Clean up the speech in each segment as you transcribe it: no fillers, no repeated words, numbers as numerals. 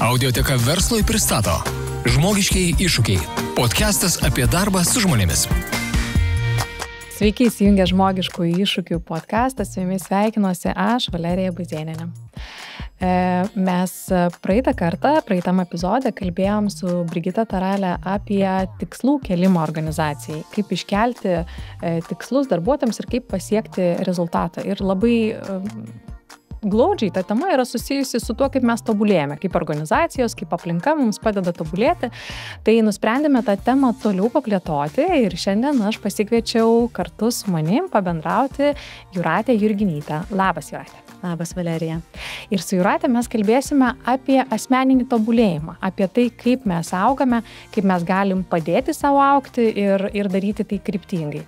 Audioteka verslui pristato Žmogiškieji iššūkiai. Podcastas apie darbą su žmonėmis. Sveiki, įsijungę Žmogiškųjų iššūkių podcastą. Su jumis sveikinuosi aš, Valerija Buzėnienė. Mes praeitam epizode kalbėjom su Brigita Taralė apie tikslų kėlimą organizacijai, kaip iškelti tikslus darbuotojams ir kaip pasiekti rezultatą. Ir labai glaudžiai ta tema yra susijusi su tuo, kaip mes tobulėjame, kaip organizacijos, kaip aplinka mums padeda tobulėti. Tai nusprendėme tą temą toliau paplėtoti ir šiandien aš pasikviečiau kartu su manim pabendrauti Jūratę Jurginytę. Labas, Jūratė. Labas, Valerija. Ir su Jūratė mes kalbėsime apie asmeninį tobulėjimą, apie tai, kaip mes augame, kaip mes galim padėti savo augti ir daryti tai kryptingai.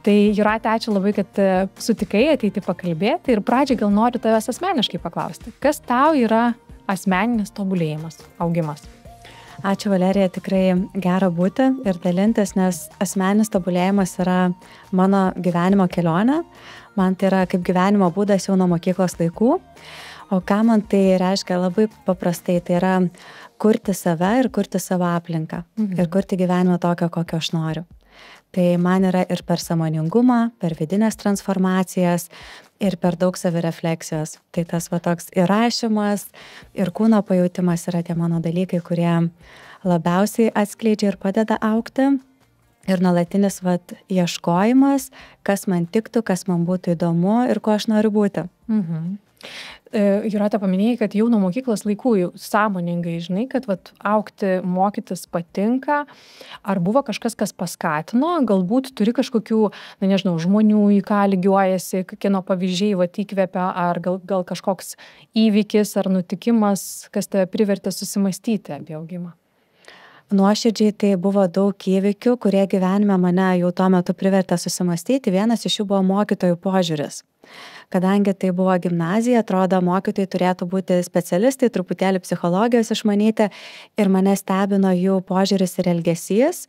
Tai Jūratė, ačiū labai, kad sutikai ateiti pakalbėti ir pradžiai gal noriu tavęs asmeniškai paklausti. Kas tau yra asmeninis tobulėjimas, augimas? Ačiū, Valerija, tikrai gera būti ir dalintis, nes asmeninis tobulėjimas yra mano gyvenimo kelionė. Man tai yra kaip gyvenimo būdas jau nuo mokyklos laikų. O ką man tai reiškia labai paprastai, tai yra kurti save ir kurti savo aplinką. Ir kurti gyvenimą tokio, kokio aš noriu. Tai man yra ir per sąmoningumą, per vidinės transformacijas ir per daug savirefleksijos. Tai tas toks ir rašymas, ir kūno pajautimas yra tie mano dalykai, kurie labiausiai atskleidžia ir padeda augti. Ir nuolatinis ieškojimas, kas man tiktų, kas man būtų įdomu ir ko aš noriu būti. Jūratė, paminėjai, kad jau nuo mokyklos laikų jau sąmoningai žinai, kad augti, mokytis patinka. Ar buvo kažkas, kas paskatino? Galbūt turi kažkokių, žmonių, į ką lygiuojasi, kieno pavyzdžiai įkvepia, ar gal kažkoks įvykis ar nutikimas, kas tave privertė susimastyti apie augimą? Nuoširdžiai tai buvo daug įvykių, kurie gyvenime mane jau tuo metu privertė susimastyti. Vienas iš jų buvo mokytojų požiūris. Kadangi tai buvo gimnazija, atrodo, mokytojai turėtų būti specialistai, truputėlį psichologijos išmanyti ir mane stebino jų požiūris ir elgesys,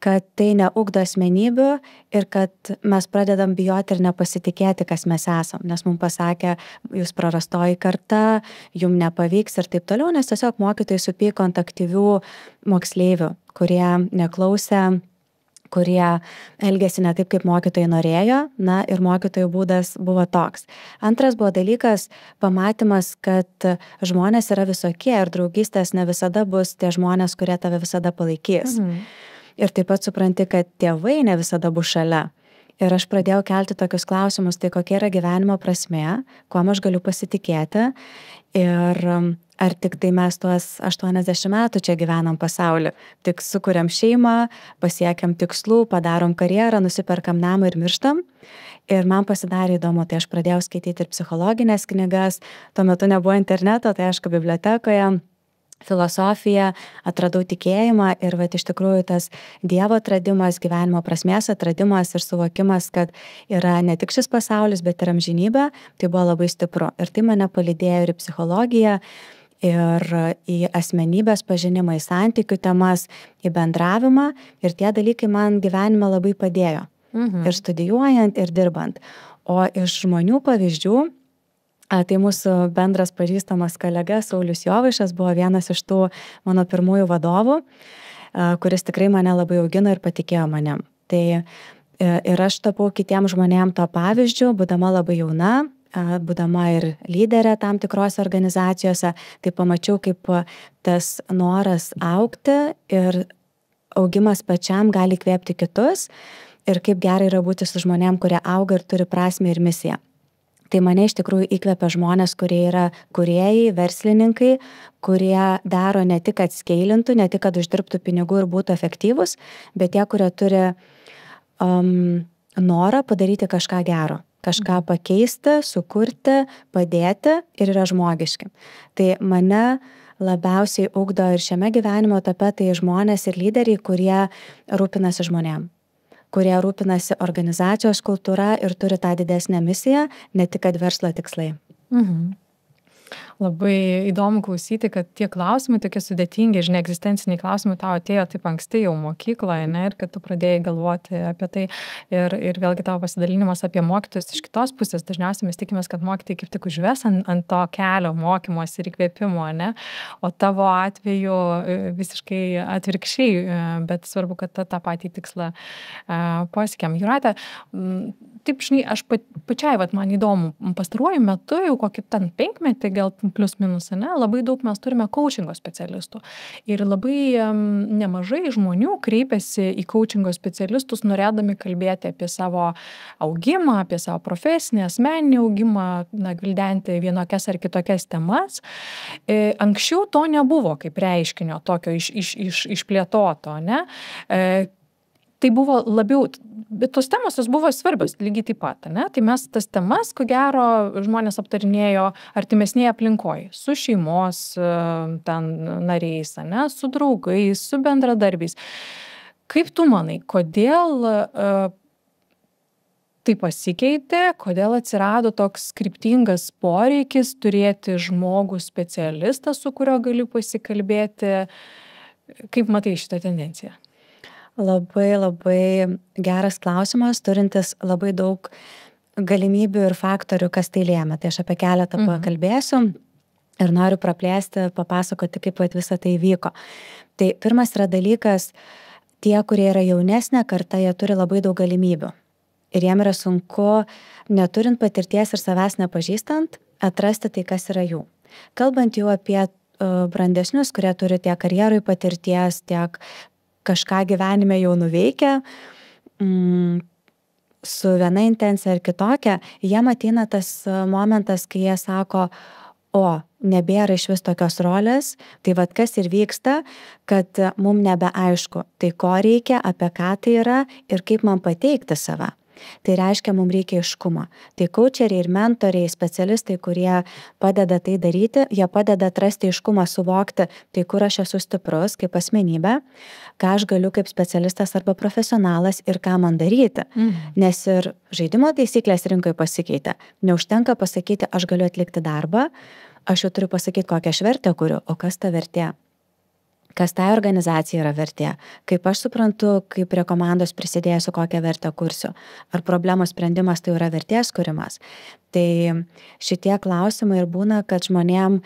kad tai neugdo asmenybių ir kad mes pradedam bijoti ir nepasitikėti, kas mes esam. Nes mums pasakė, jūs prarastoji karta, jums nepavyks ir taip toliau, nes tiesiog mokytojai supyko ant aktyvių moksleivių, kurie neklausė, kurie elgėsi ne taip, kaip mokytojai norėjo, ir mokytojų būdas buvo toks. Antras buvo dalykas, pamatymas, kad žmonės yra visokie ir draugystės ne visada bus tie žmonės, kurie tave visada palaikys. Ir taip pat supranti, kad tėvai ne visada bus šalia. Ir aš pradėjau kelti tokius klausimus, tai kokia yra gyvenimo prasmė, kuo aš galiu pasitikėti ir ar tik tai mes tuos 80 metų čia gyvenam pasaulį. Tik sukuriam šeimą, pasiekiam tikslų, padarom karjerą, nusiperkam namą ir mirštam. Ir man pasidarė įdomu, tai aš pradėjau skaityti ir psichologinės knygas, tuo metu nebuvo interneto, tai aišku bibliotekoje. Filosofiją, atradau tikėjimą ir iš tikrųjų tas Dievo atradimas, gyvenimo prasmės atradimas ir suvokimas, kad yra ne tik šis pasaulis, bet ir amžinybė, tai buvo labai stipru. Ir tai mane palydėjo ir į psichologiją, ir į asmenybės pažinimą, į santykių temas, į bendravimą. Ir tie dalykai man gyvenime labai padėjo. Ir studijuojant, ir dirbant. O iš žmonių pavyzdžių, tai mūsų bendras pažįstamas kolega Saulius Jovaišas buvo vienas iš tų mano pirmųjų vadovų, kuris tikrai mane labai augino ir patikėjo manim. Tai ir aš tapau kitiems žmonėms to pavyzdžių, būdama labai jauna, būdama ir lyderė tam tikrose organizacijose, tai pamačiau, kaip tas noras augti ir augimas pačiam gali įkvėpti kitus ir kaip gerai yra būti su žmonėm, kurie auga ir turi prasmę ir misiją. Tai mane iš tikrųjų įkvepia žmonės, kurie yra kūrėjai, verslininkai, kurie daro ne tik, kad skeilintų, ne tik, kad uždirbtų pinigų ir būtų efektyvus, bet tie, kurie turi norą padaryti kažką gero, kažką pakeisti, sukurti, padėti ir yra žmogiški. Tai mane labiausiai ugdo ir šiame gyvenimo etape tai žmonės ir lyderiai, kurie rūpinasi žmonėm, kurie rūpinasi organizacijos kultūra ir turi tą didesnę misiją, ne tik kad verslo tikslai. Labai įdomu klausyti, kad tie klausimai tokie sudėtingi, žinai, egzistenciniai klausimai tau atėjo taip anksti jau mokykloje, ne, ir kad tu pradėjai galvoti apie tai. Ir vėlgi tavo pasidalinimas apie mokytojus iš kitos pusės. Dažniausiai mes tikimės, kad mokytojai kaip tik užves ant to kelio mokymosi ir įkvėpimo, ne, o tavo atveju visiškai atvirkščiai, bet svarbu, kad tą patį tikslą pasiekėm. Jūrate, taip, žinai, aš pačiai, man įdomu, pastaruoju metu, jau kokį ten 5 metį, gal plius minus, ne, labai daug mes turime coachingo specialistų. Ir labai nemažai žmonių kreipiasi į coachingo specialistus, norėdami kalbėti apie savo augimą, apie savo profesinį, asmeninį augimą, gvildenti vienokias ar kitokias temas. Anksčiau to nebuvo kaip reiškinio tokio išplėtoto, ne? Tai buvo labiau, bet tos temos buvo svarbios lygiai taip pat, ne? Tai mes tas temas, ko gero, žmonės aptarinėjo artimesnėje aplinkoje, su šeimos ten nariais, ne? Su draugais, su bendradarbiais. Kaip tu manai, kodėl tai pasikeitė, kodėl atsirado toks kryptingas poreikis turėti žmogų specialistą, su kurio gali pasikalbėti? Kaip matai šitą tendenciją? Labai, labai geras klausimas, turintis labai daug galimybių ir faktorių, kas tai lėmė. Tai aš apie keletą pakalbėsiu ir noriu praplėsti, papasakoti, kaip visą tai vyko. Tai pirmas yra dalykas, tie, kurie yra jaunesnė karta, jie turi labai daug galimybių. Ir jiem yra sunku, neturint patirties ir savęs nepažįstant, atrasti tai, kas yra jų. Kalbant jau apie brandesnius, kurie turi tiek karjerui patirties, tiek kažką gyvenime jau nuveikia, su viena intencija ar kitokia, jiem ateina tas momentas, kai jie sako, nebėra iš vis tokios rolės, tai kas ir vyksta, kad mum nebeaišku, tai ko reikia, apie ką tai yra ir kaip man pateikti save. Tai reiškia, mums reikia aiškumo. Tai coacheriai ir mentoriai, specialistai, kurie padeda tai daryti, jie padeda atrasti aiškumą, suvokti, tai kur aš esu stiprus kaip asmenybė, ką aš galiu kaip specialistas arba profesionalas ir ką man daryti. Nes ir žaidimo taisyklės rinkoje pasikeitė. Neužtenka pasakyti, aš galiu atlikti darbą, aš jau turiu pasakyti, kokią aš vertę kuriu, o kas ta vertė. Kas tai organizacija yra vertė, kaip aš suprantu, kaip prie komandos prisidėsiu, kokią vertę kursiu. Ar problemos sprendimas tai yra vertės kūrimas. Tai šitie klausimai ir būna, kad žmonėm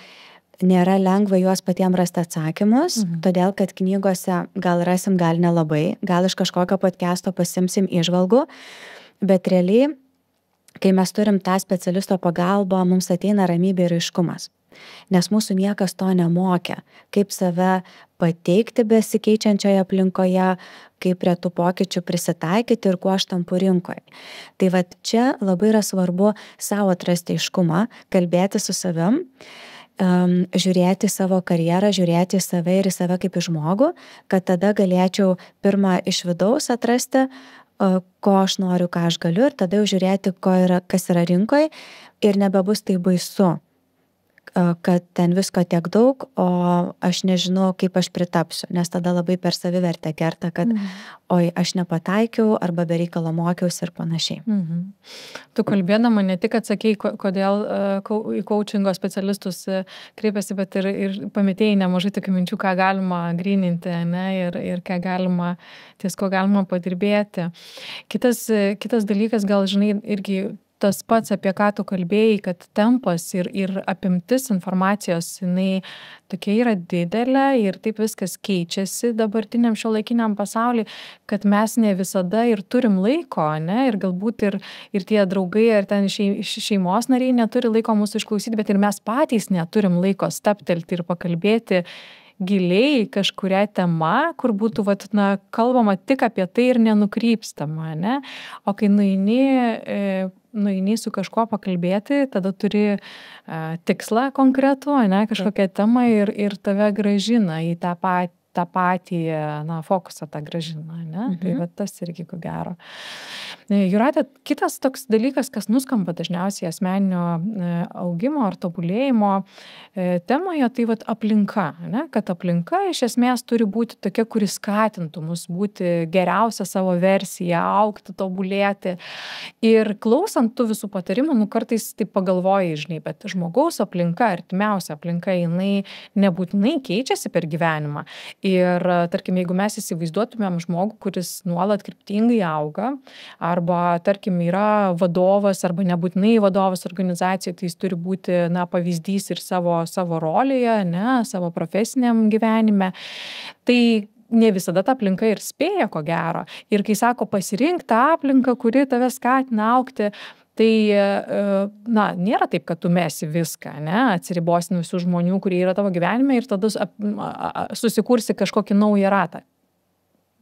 nėra lengva juos patiem rasti atsakymus, todėl kad knygose gal rasim, gal nelabai, gal iš kažkokio podcast'o pasimsim įžvalgų, bet realiai, kai mes turim tą specialisto pagalbą, mums ateina ramybė ir aiškumas. Nes mūsų niekas to nemokė, kaip save pateikti besikeičiančioje aplinkoje, kaip prie tų pokyčių prisitaikyti ir kuo aš tampu rinkoje. Tai čia labai yra svarbu savo atrasti aiškumą, kalbėti su savim, žiūrėti savo karjerą, žiūrėti į save ir į save kaip į žmogų, kad tada galėčiau pirmą iš vidaus atrasti, ko aš noriu, ką aš galiu, ir tada jau žiūrėti, kas yra rinkoje ir nebebus tai baisu, kad ten visko tiek daug, o aš nežinau, kaip aš pritapsiu, nes tada labai per savivertę kerta, kad aš nepataikiau arba be reikalo mokiausi ir panašiai. Tu kalbėdama ne tik atsakei, kodėl į coachingo specialistus kreipiasi, bet ir pametėjai nemažai tokių minčių, ką galima gryninti, ne, ir ką galima, ties ko galima padirbėti. Kitas dalykas, gal žinai, irgi tas pats, apie ką tu kalbėjai, kad tempas ir apimtis informacijos, jinai tokia yra didelė ir taip viskas keičiasi dabartiniam šiuolaikiniam pasauliui, kad mes ne visada ir turim laiko, ne, ir galbūt ir tie draugai ar ten šeimos nariai neturi laiko mūsų išklausyti, bet ir mes patys neturim laiko staptelti ir pakalbėti giliai kažkuria tema, kur būtų kalbama tik apie tai ir nenukrypstama, ne? O kai nueini su kažkuo pakalbėti, tada turi tikslą konkretų, ne, kažkokią temą ir tave grąžina į tą tą patį, fokusą tą grąžina, ne? Tai va tas irgi ko gero. Jūrate, kitas toks dalykas, kas nuskamba dažniausiai asmeninio augimo ar tobulėjimo temoje, tai vat aplinka, ne? Kad aplinka iš esmės turi būti tokia, kuri skatintų mus būti geriausią savo versiją, augti, tobulėti. Ir klausant tų visų patarimų, kartais taip pagalvoji, žinai, bet žmogaus aplinka, artimiausia aplinka, jinai nebūtinai keičiasi per gyvenimą. Ir tarkim, jeigu mes įsivaizduotumėm žmogų, kuris nuolat kryptingai auga, arba, tarkim, yra vadovas, arba nebūtinai vadovas organizacijoje, tai jis turi būti, pavyzdys ir savo rolėje, savo profesiniam gyvenime. Tai ne visada ta aplinka ir spėja, ko gero. Ir kai sako, pasirink tą aplinką, kuri tave skatina augti, tai, nėra taip, kad tu mesi viską, atsiribosi nuo visų žmonių, kurie yra tavo gyvenime ir tada susikursi kažkokį naują ratą.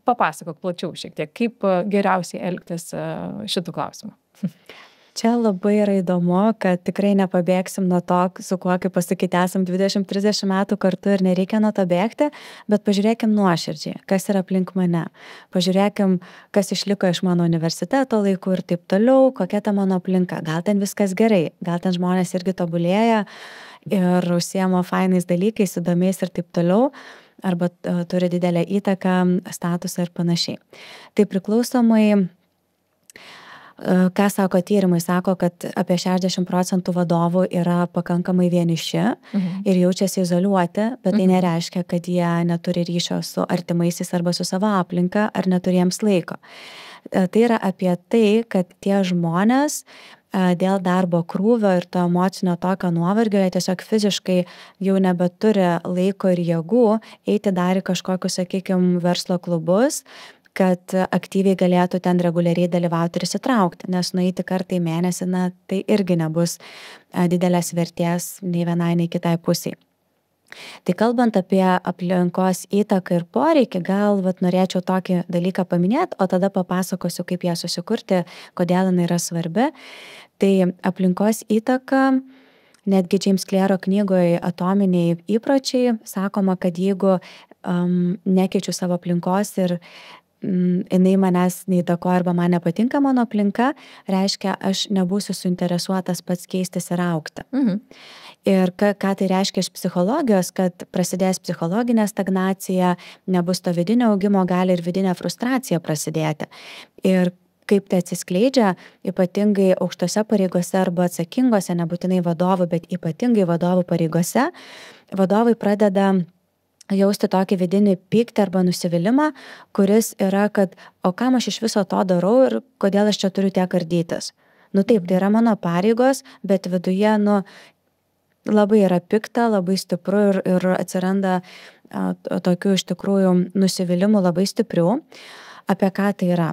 Papasakok plačiau šiek tiek, kaip geriausiai elgtis šitų klausimų. Čia labai yra įdomu, kad tikrai nepabėgsim nuo to, su kuo, kaip pasakyti, esam 20-30 metų kartu ir nereikia nuo to bėgti, bet pažiūrėkim nuoširdžiai, kas yra aplink mane. Pažiūrėkim, kas išliko iš mano universiteto laikų ir taip toliau, kokia ta mano aplinka. Gal ten viskas gerai, gal ten žmonės irgi tobulėja ir užsiema fainais dalykais, įdomiais ir taip toliau, arba turi didelę įtaką, statusą ir panašiai. Tai priklausomai, ką sako tyrimai, sako, kad apie 60% vadovų yra pakankamai vieniši ir jaučiasi izoliuoti, bet tai nereiškia, kad jie neturi ryšio su artimaisiais arba su savo aplinka ar neturi jiems laiko. Tai yra apie tai, kad tie žmonės dėl darbo krūvio ir to emocinio tokio nuovargio, jie tiesiog fiziškai jau nebeturi laiko ir jėgų eiti dar į kažkokius, sakykime, verslo klubus, kad aktyviai galėtų ten reguliariai dalyvauti ir įsitraukti, nes nueiti kartą į mėnesį, tai irgi nebus didelės vertės nei vienai, nei kitai pusiai. Tai kalbant apie aplinkos įtaką ir poreikį, gal norėčiau tokį dalyką paminėti, o tada papasakosiu, kaip ją susikurti, kodėl jinai yra svarbi. Tai aplinkos įtaka, netgi James Clearo knygoje Atominiai įpročiai, sakoma, kad jeigu nekeičiu savo aplinkos ir jinai manęs neįtakoja arba man nepatinka mano aplinka, reiškia, aš nebūsiu suinteresuotas pats keistis ir augti. Ir ką tai reiškia iš psichologijos, kad prasidės psichologinė stagnacija, nebus to vidinio augimo, gali ir vidinė frustracija prasidėti. Ir kaip tai atsiskleidžia, ypatingai aukštose pareigose arba atsakingose, nebūtinai vadovų, bet ypatingai vadovų pareigose, vadovai pradeda jausti tokį vidinį pyktį arba nusivylimą, kuris yra, kad o kam aš iš viso to darau ir kodėl aš čia turiu tiek ardytis. Taip, tai yra mano pareigos, bet viduje, labai yra pikta, labai stipru ir atsiranda tokių iš tikrųjų nusivylimų labai stiprių. Apie ką tai yra?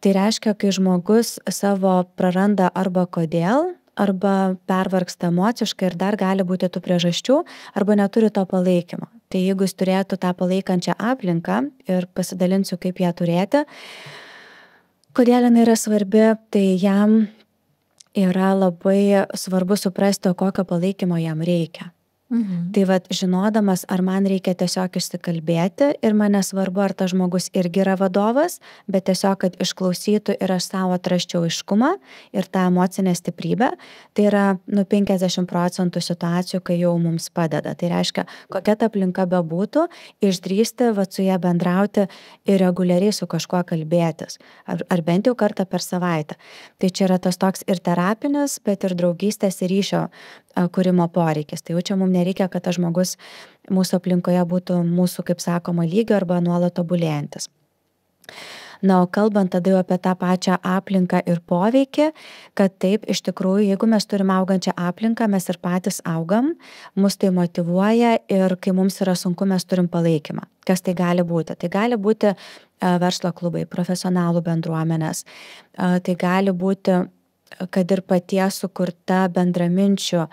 Tai reiškia, kai žmogus savo praranda arba kodėl, arba pervargsta emociškai ir dar gali būti tų priežasčių, arba neturi to palaikymo. Tai jeigu jis turėtų tą palaikančią aplinką ir pasidalinsiu, kaip ją turėti, kodėl jinai yra svarbi, tai jam yra labai svarbu suprasti, kokio palaikymo jam reikia. Tai žinodamas, ar man reikia tiesiog išsikalbėti ir man nesvarbu, ar tas žmogus irgi yra vadovas, bet tiesiog, kad išklausytų ir aš savo atrasčiau aiškumą ir tą emocinę stiprybę, tai yra 50% situacijų, kai jau mums padeda. Tai reiškia, kokia ta aplinka bebūtų, išdrįsti su ją bendrauti ir reguliariai su kažkuo kalbėtis, ar bent jau kartą per savaitę. Tai čia yra tas toks ir terapinis, bet ir draugystės ir ryšio kūrimo poreikis. Tai jau čia mums nereikia, kad tas žmogus mūsų aplinkoje būtų mūsų, kaip sakoma, lygio arba nuolat tobulėjantis. O kalbant tada jau apie tą pačią aplinką ir poveikį, kad taip, iš tikrųjų, jeigu mes turim augančią aplinką, mes ir patys augam, mus tai motyvuoja ir kai mums yra sunku, mes turim palaikymą. Kas tai gali būti? Tai gali būti verslo klubai, profesionalų bendruomenės. Tai gali būti, kad ir paties sukurta bendraminčių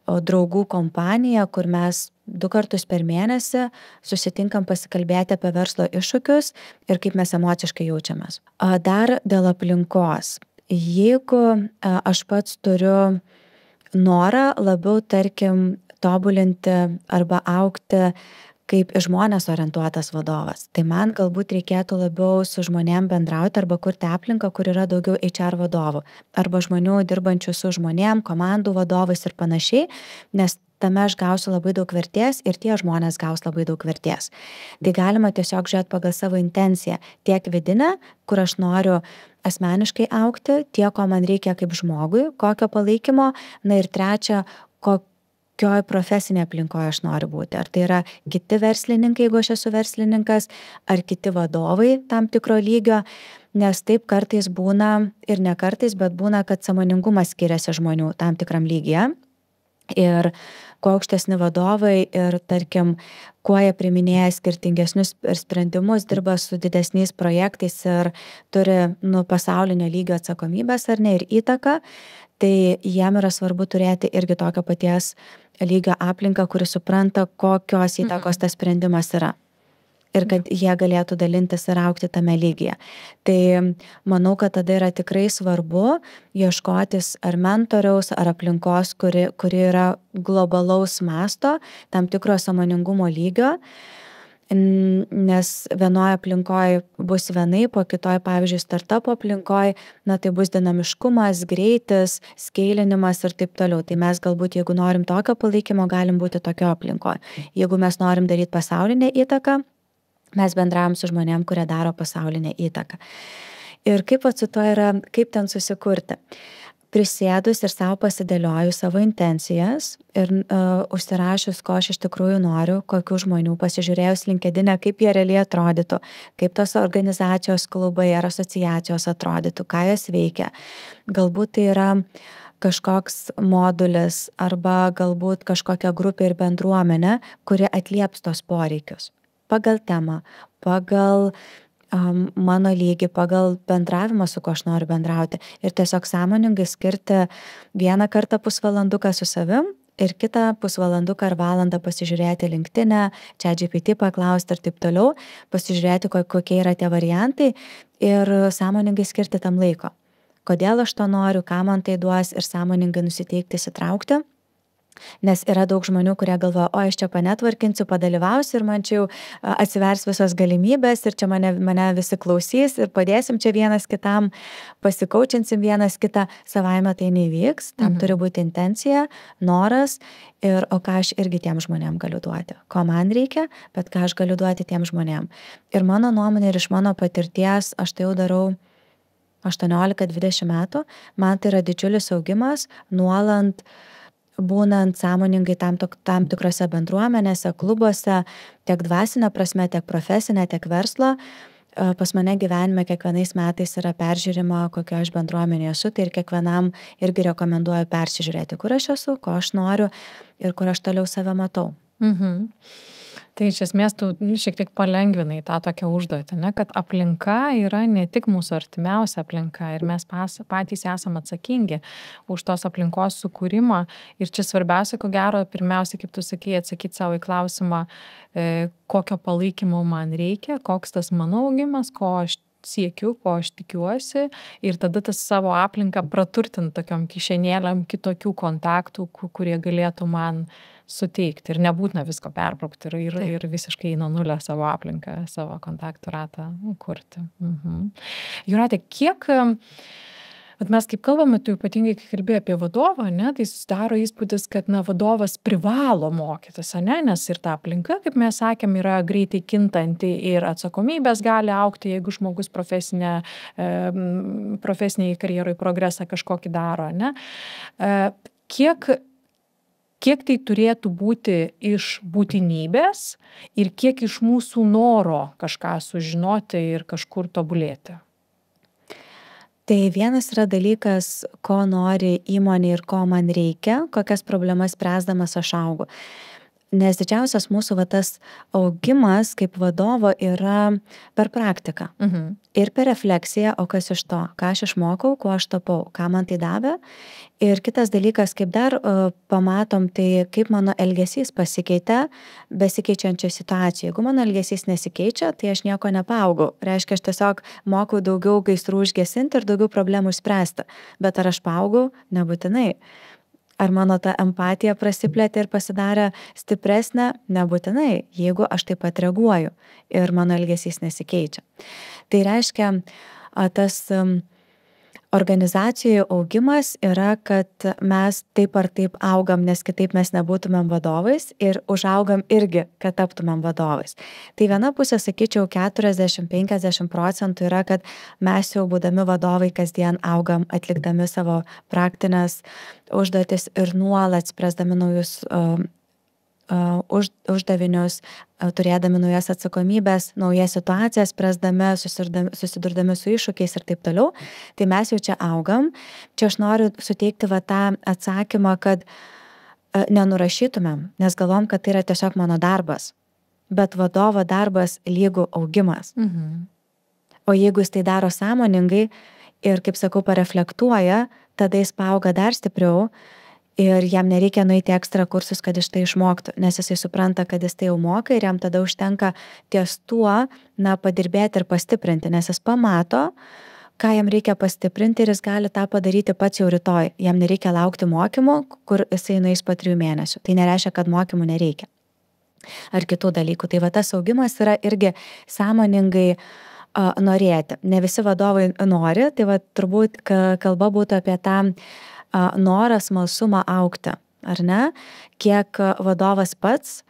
draugų kompanija, kur mes 2 kartus per mėnesį susitinkam pasikalbėti apie verslo iššūkius ir kaip mes emociškai jaučiamės. Dar dėl aplinkos. Jeigu aš pats turiu norą labiau, tarkim, tobulinti arba augti kaip į žmonės orientuotas vadovas. Tai man galbūt reikėtų labiau su žmonėm bendrauti arba kurti aplinką, kur yra daugiau HR vadovų arba žmonių dirbančių su žmonėm, komandų vadovais ir panašiai, nes tame aš gausiu labai daug vertės ir tie žmonės gaus labai daug vertės. Tai galima tiesiog žiūrėti pagal savo intenciją, tiek vidinę, kur aš noriu asmeniškai augti, tiek, ko man reikia kaip žmogui, kokio palaikymo, na ir trečia, kokioj profesinėje aplinkoje aš noriu būti. Ar tai yra kiti verslininkai, jeigu aš esu verslininkas, ar kiti vadovai tam tikro lygio, nes taip kartais būna, ir ne kartais, bet būna, kad sąmoningumas skiriasi žmonių tam tikram lygyje. Ir kuo aukštesni vadovai ir, tarkim, kuo jie priiminėja skirtingesnius sprendimus, dirba su didesniais projektais ir turi pasaulinio lygio atsakomybės ar ne ir įtaką, tai jiem yra svarbu turėti irgi tokio paties lygio aplinką, kuri supranta, kokios įtakos tas sprendimas yra. Ir kad jie galėtų dalintis ir augti tame lygyje. Tai manau, kad tada yra tikrai svarbu ieškotis ar mentoriaus, ar aplinkos, kuri yra globalaus masto, tam tikro sąmoningumo lygio, nes vienoje aplinkoje bus vienaip, o kitoje, pavyzdžiui, startupo aplinkoje, na tai bus dinamiškumas, greitis, skeilinimas ir taip toliau. Tai mes galbūt, jeigu norim tokio palaikymo, galim būti tokio aplinkoje. Jeigu mes norim daryti pasaulinę įtaką, mes bendravom su žmonėm, kurie daro pasaulinę įtaką. Ir kaip su to yra, kaip ten susikurti? Prisėdus ir savo pasidėlioju savo intencijas ir užsirašius, ko aš iš tikrųjų noriu, kokių žmonių, pasižiūrėjus LinkedIn, kaip jie realiai atrodytų, kaip tos organizacijos, klubai ar asociacijos atrodytų, ką jos veikia. Galbūt tai yra kažkoks modulis arba galbūt kažkokia grupė ir bendruomenė, kuri atlieps tos poreikius. Pagal temą, pagal mano lygį, pagal bendravimą, su kuo aš noriu bendrauti. Ir tiesiog sąmoningai skirti vieną kartą pusvalanduką su savim ir kitą pusvalanduką ar valandą pasižiūrėti LinkedIn, ChatGPT paklausti ir taip toliau, pasižiūrėti, kokie yra tie variantai ir sąmoningai skirti tam laiko. Kodėl aš to noriu, ką man tai duos ir sąmoningai nusiteikti, įsitraukti. Nes yra daug žmonių, kurie galvoja, o aš čia panetvarkinsiu, padalyvausiu ir man čia jau atsivers visos galimybės ir čia mane visi klausys ir padėsim čia vienas kitam, pasikaučinsim vienas kitą, savaime tai neįvyks, tam turi būti intencija, noras ir o ką aš irgi tiem žmonėm galiu duoti. Ko man reikia, bet ką aš galiu duoti tiem žmonėm. Ir mano nuomonė ir iš mano patirties, aš tai jau darau 18-20 metų, man tai yra didžiulis augimas, nuolant būnant sąmoningai tam tikrose bendruomenėse, klubuose, tiek dvasinė prasme, tiek profesinė, tiek verslo. Pas mane gyvenime kiekvienais metais yra peržiūrima, kokio aš bendruomenėje esu, tai ir kiekvienam irgi rekomenduoju persižiūrėti, kur aš esu, ko aš noriu ir kur aš toliau save matau. Tai iš esmės tu šiek tiek palengvinai tą tokią užduotį, ne? Kad aplinka yra ne tik mūsų artimiausia aplinka ir mes patys esame atsakingi už tos aplinkos sukūrimą. Ir čia svarbiausia, ko gero, pirmiausia, kaip tu sakei, atsakyti savo į klausimą, kokio palaikymo man reikia, koks tas mano augimas, ko aš siekiu, ko aš tikiuosi ir tada tas savo aplinką praturtinti tokiom kišenėlėm kitokių kontaktų, kurie galėtų man suteikti ir nebūtina visko perbraukti ir visiškai nuo nulio savo aplinką, savo kontaktų ratą kurti. Jūrate, kiek, mes kaip kalbame, tu ypatingai kai kalbėjai apie vadovą, ne, tai susidaro įspūdis, kad vadovas privalo mokytis, ne, nes ir ta aplinka, kaip mes sakėm, yra greitai kintanti ir atsakomybės gali augti, jeigu žmogus profesiniai karjeroj progresą kažkokį daro, ne. Kiek tai turėtų būti iš būtinybės ir kiek iš mūsų noro kažką sužinoti ir kažkur tobulėti? Tai vienas yra dalykas, ko nori įmonė ir ko man reikia, kokias problemas spręsdamas aš augu. Nes didžiausias mūsų tas augimas kaip vadovo yra per praktiką. Ir per refleksiją, o kas iš to, ką aš išmokau, kuo aš tapau, ką man tai davė. Ir kitas dalykas, kaip dar pamatom, tai kaip mano elgesys pasikeitė besikeičiančioje situacijoje. Jeigu mano elgesys nesikeičia, tai aš nieko nepaaugau. Reiškia, aš tiesiog mokau daugiau gaisrų užgesinti ir daugiau problemų spręsti. Bet ar aš paaugau? Nebūtinai. Ar mano ta empatija prasiplėtė ir pasidarė stipresnė? Nebūtinai, jeigu aš taip pat reaguoju ir mano elgesys nesikeičia. Tai reiškia, tas organizacijų augimas yra, kad mes taip ar taip augam, nes kitaip mes nebūtumėm vadovais ir užaugam irgi, kad taptumėm vadovais. Tai viena pusė, sakyčiau, 40-50% yra, kad mes jau būdami vadovai kasdien augam, atlikdami savo praktinės užduotis ir nuolat spręsdami naujus uždavinius, turėdami naujas atsakomybės, naujas situacijas, spręsdami, susidurdami su iššūkiais ir taip toliau, tai mes jau čia augam. Čia aš noriu suteikti tą atsakymą, kad nenurašytumėm, nes galvom, kad tai yra tiesiog mano darbas, bet vadovo darbas lygų augimas. O jeigu jis tai daro sąmoningai ir, kaip sakau, pareflektuoja, tada jis paauga dar stipriau, ir jam nereikia nueiti ekstra kursus, kad iš tai išmoktų, nes jisai supranta, kad jis tai jau moka ir jam tada užtenka ties tuo, padirbėti ir pastiprinti, nes jis pamato, ką jam reikia pastiprinti ir jis gali tą padaryti pats jau rytoj. Jam nereikia laukti mokymų, kur jisai nueis po 3 mėnesių. Tai nereiškia, kad mokymų nereikia. Ar kitų dalykų. Tai tas augimas yra irgi sąmoningai norėti. Ne visi vadovai nori, tai turbūt kalba būtų apie tą norą, smalsumą augti, ar ne? Kiek vadovas pats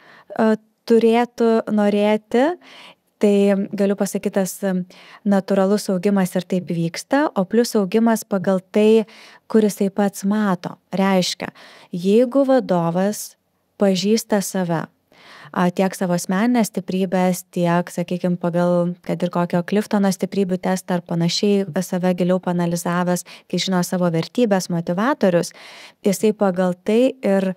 turėtų norėti, tai galiu pasakyti, tas natūralus augimas ir taip vyksta, o plus augimas pagal tai, kuris jisai pats mato. Reiškia, jeigu vadovas pažįsta save, tiek savo asmeninės stiprybės, tiek, sakykime, pagal, kad ir kokio Cliftono stiprybių testą ar panašiai save giliau panalizavęs, kai žino savo vertybės, motivatorius, jisai pagal tai ir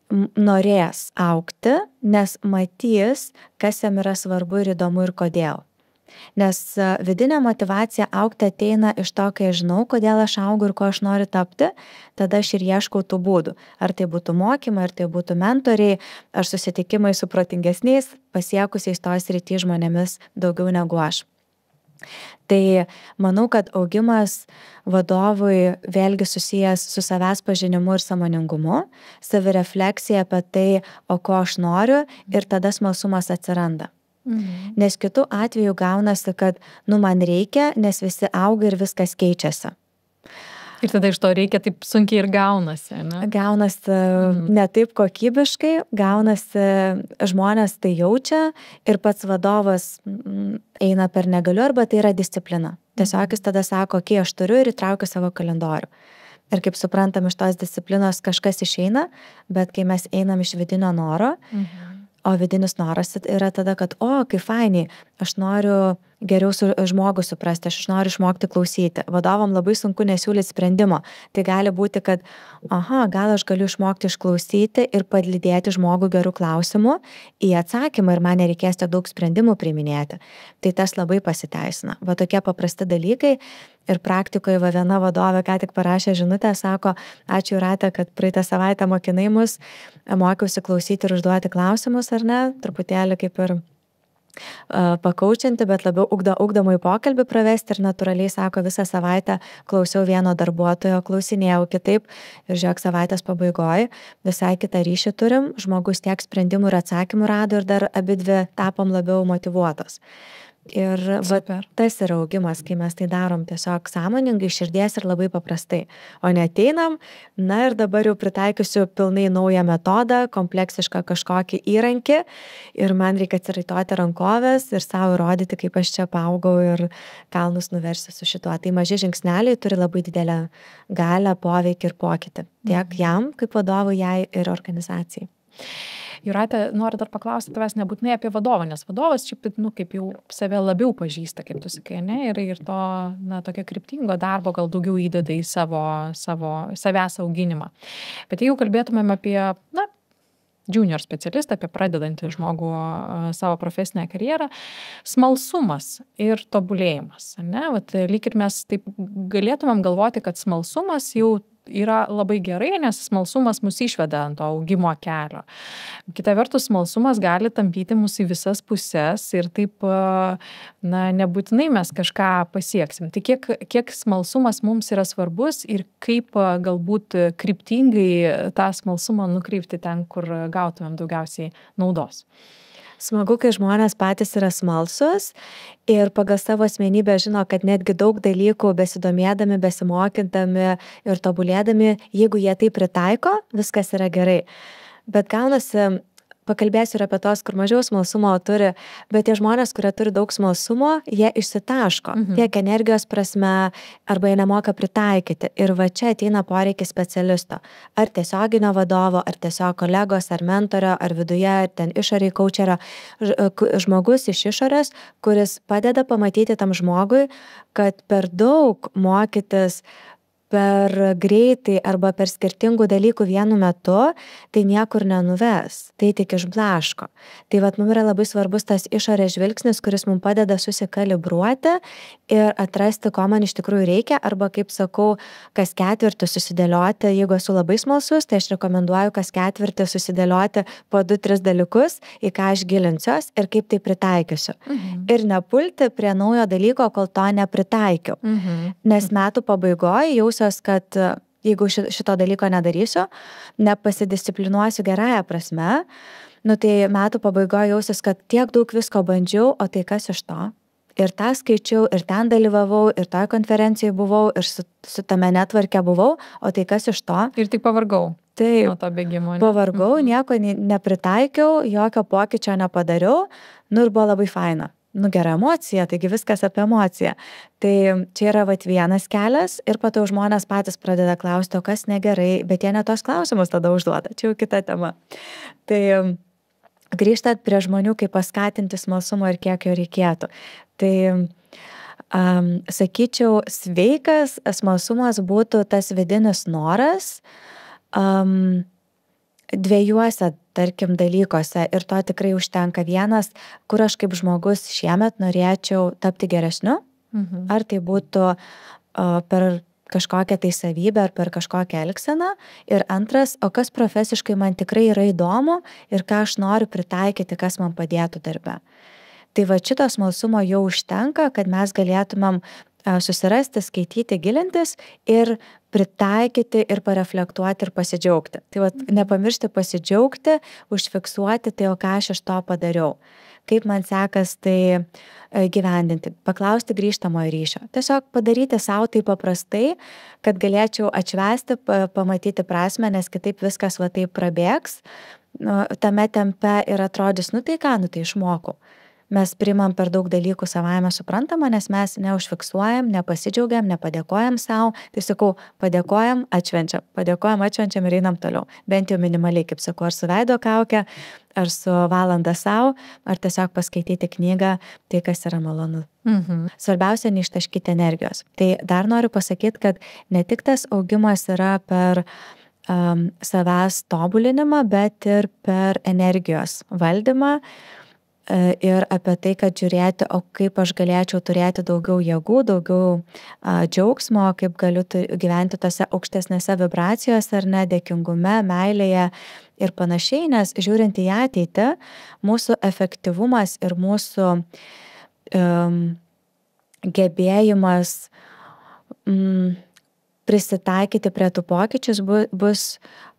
norės augti, nes matys, kas jam yra svarbu ir įdomu ir kodėl. Nes vidinė motivacija augti ateina iš to, kai aš žinau, kodėl aš augu ir ko aš noriu tapti, tada aš ir ieškau tų būdų. Ar tai būtų mokymai, ar tai būtų mentoriai, ar susitikimai su protingesniais, pasiekusiais tos srities žmonėmis daugiau negu aš. Tai manau, kad augimas vadovui vėlgi susijęs su savęs pažinimu ir sąmoningumu, savirefleksija apie tai, o ko aš noriu, ir tada smalsumas atsiranda. Nes kitų atveju gaunasi, kad man reikia, nes visi auga ir viskas keičiasi. Ir tada iš to reikia taip sunkiai ir gaunasi, ne? Gaunasi ne taip kokybiškai, gaunasi žmonės tai jaučia ir pats vadovas eina per negaliu arba tai yra disciplina. Tiesiog jis tada sako, aš turiu ir įtraukiu savo kalendorių. Ir kaip suprantam, iš tos disciplinos kažkas išeina, bet kai mes einam iš vidinio noro, o vidinis noras yra tada, kad, kaip fainiai, aš noriu geriau žmogų suprasti, aš noriu išmokti klausyti. Vadovam labai sunku nesiūlyti sprendimo. Tai gali būti, kad, gal aš galiu išmokti išklausyti ir padlydėti žmogų gerų klausimų į atsakymą ir man nereikės tiek daug sprendimų priiminėti. Tai tas labai pasiteisina. Va tokie paprasti dalykai. Ir praktikoje viena vadovė ką tik parašė žinutę, sako, ačiū Jūrate, kad praeitą savaitę mokinai mus, mokiausi klausyti ir užduoti klausimus, ar ne, truputėlį kaip ir pakaučinti, bet labiau ugdomųjų pokalbį pravesti ir natūraliai, sako, visą savaitę klausiau vieno darbuotojo, klausinėjau kitaip ir žiūrėk, savaitės pabaigoje visai kitą ryšį turim, žmogus tiek sprendimų ir atsakymų rado ir dar abidvi tapom labiau motyvuotos. Ir tas yra augimas, kai mes tai darom tiesiog sąmoningai, širdies ir labai paprastai. O neteinam, ir dabar jau pritaikysiu pilnai naują metodą, kompleksišką kažkokį įrankį ir man reikia atsiraitoti rankovės ir savo įrodyti, kaip aš čia paaugau ir kalnus nuversiu su šituo. Tai maži žingsneliai turi labai didelę galią, poveikį ir pokytį. Tiek jam, kaip vadovui, jai ir organizacijai. Jūrate, noriu dar paklausti tavęs nebūtinai apie vadovą, nes vadovas šiaip, kaip jau save labiau pažįsta, kaip tu sakai, ne, ir to, tokio kryptingo darbo gal daugiau įdeda į savęs auginimą. Bet jeigu kalbėtumėm apie, junior specialistą, apie pradedantį žmogų savo profesinę karjerą, smalsumas ir tobulėjimas, ne, lyg ir mes taip galėtumėm galvoti, kad smalsumas jau yra labai gerai, nes smalsumas mus išveda ant to augimo kelio. Kita vertus, smalsumas gali tampyti mus į visas puses ir taip, nebūtinai mes kažką pasieksim. Tai kiek smalsumas mums yra svarbus ir kaip galbūt kryptingai tą smalsumą nukreipti ten, kur gautumėm daugiausiai naudos. Smagu, kai žmonės patys yra smalsus ir pagal savo asmenybę žino, kad netgi daug dalykų besidomėdami, besimokindami ir tobulėdami, jeigu jie tai pritaiko, viskas yra gerai. Bet gaunasi, pakalbėsiu ir apie tos, kur mažiau smalsumo turi, bet tie žmonės, kurie turi daug smalsumo, jie išsitaško tiek energijos prasme, arba jie nemoka pritaikyti. Ir va čia ateina poreikis specialisto. Ar tiesioginio vadovo, ar tiesiog kolegos, ar mentorio, ar viduje, ar ten išoriai kaučerio. Žmogus iš išorės, kuris padeda pamatyti tam žmogui, kad per daug mokytis per greitai arba per skirtingų dalykų vienu metu, tai niekur nenuves, tai tik išblaško. Tai vat mums yra labai svarbus tas išorės žvilgsnis, kuris mums padeda susikalibruoti ir atrasti, ko man iš tikrųjų reikia, arba, kaip sakau, kas ketvirtį susidėlioti. Jeigu esu labai smalsus, tai aš rekomenduoju kas ketvirtį susidėlioti po 2-3 dalykus, į ką aš gilinsiuos ir kaip tai pritaikysiu. Ir nepulti prie naujo dalyko, kol to nepritaikiau. Nes metų pabaigoje jausiuos, kad jeigu šito dalyko nedarysiu, nepasidisciplinuosiu gerąją prasme, tai metų pabaigoje jausiuos, kad tiek daug visko bandžiau, o tai kas iš to? Ir tą skaičiau, ir ten dalyvavau, ir toje konferencijoje buvau, ir su tame netvarke buvau, o tai kas iš to? Ir tik pavargau. Taip, nuo to bėgimo. Pavargau, nieko nepritaikiau, jokio pokyčio nepadariau, ir buvo labai faina. Gera emocija, taigi viskas apie emociją. Tai čia yra vienas kelias ir po to žmonės patys pradeda klausti, o kas negerai, bet jie ne tos klausimus tada užduoda. Čia jau kita tema. Tai grįžtant prie žmonių, kaip paskatinti smalsumą ir kiek jo reikėtų. Tai sakyčiau, sveikas smalsumas būtų tas vidinis noras dviejuose, tarkim, dalykuose, ir to tikrai užtenka. Vienas, kur aš kaip žmogus šiemet norėčiau tapti geresniu, ar tai būtų per kažkokią tai savybę ar per kažkokią elgseną. Ir antras, o kas profesiškai man tikrai yra įdomu ir ką aš noriu pritaikyti, kas man padėtų darbe. Tai va šito smalsumo jau užtenka, kad mes galėtumėm susirasti, skaityti, gilintis ir pritaikyti ir pareflektuoti ir pasidžiaugti. Tai va, nepamiršti pasidžiaugti, užfiksuoti, tai o ką aš iš to padariau. Kaip man sekas tai gyvendinti. Paklausti grįžtamojo ryšio. Tiesiog padaryti savo tai paprastai, kad galėčiau atšvęsti, pamatyti prasmę, nes kitaip viskas va taip prabėgs. Tame tempe ir atrodys, tai ką, tai išmokau. Mes priimam per daug dalykų savaime suprantama, nes mes neužfiksuojam, nepasidžiaugiam, nepadėkojam savo. Tai sakau, padėkojam, atšvenčiam ir einam toliau. Bent jau minimaliai, kaip sakau, ar su veido kauke, ar su valanda savo, ar tiesiog paskaityti knygą, tai kas yra malonu. Svarbiausia, neištaškyti energijos. Tai dar noriu pasakyti, kad ne tik tas augimas yra per savęs tobulinimą, bet ir per energijos valdymą. Ir apie tai, kad žiūrėti, o kaip aš galėčiau turėti daugiau jėgų, daugiau džiaugsmo, kaip galiu gyventi tose aukštesnėse vibracijose ar ne, dėkingume, meilėje ir panašiai, nes žiūrint į ateitį, mūsų efektyvumas ir mūsų gebėjimas prisitaikyti prie tų pokyčius bus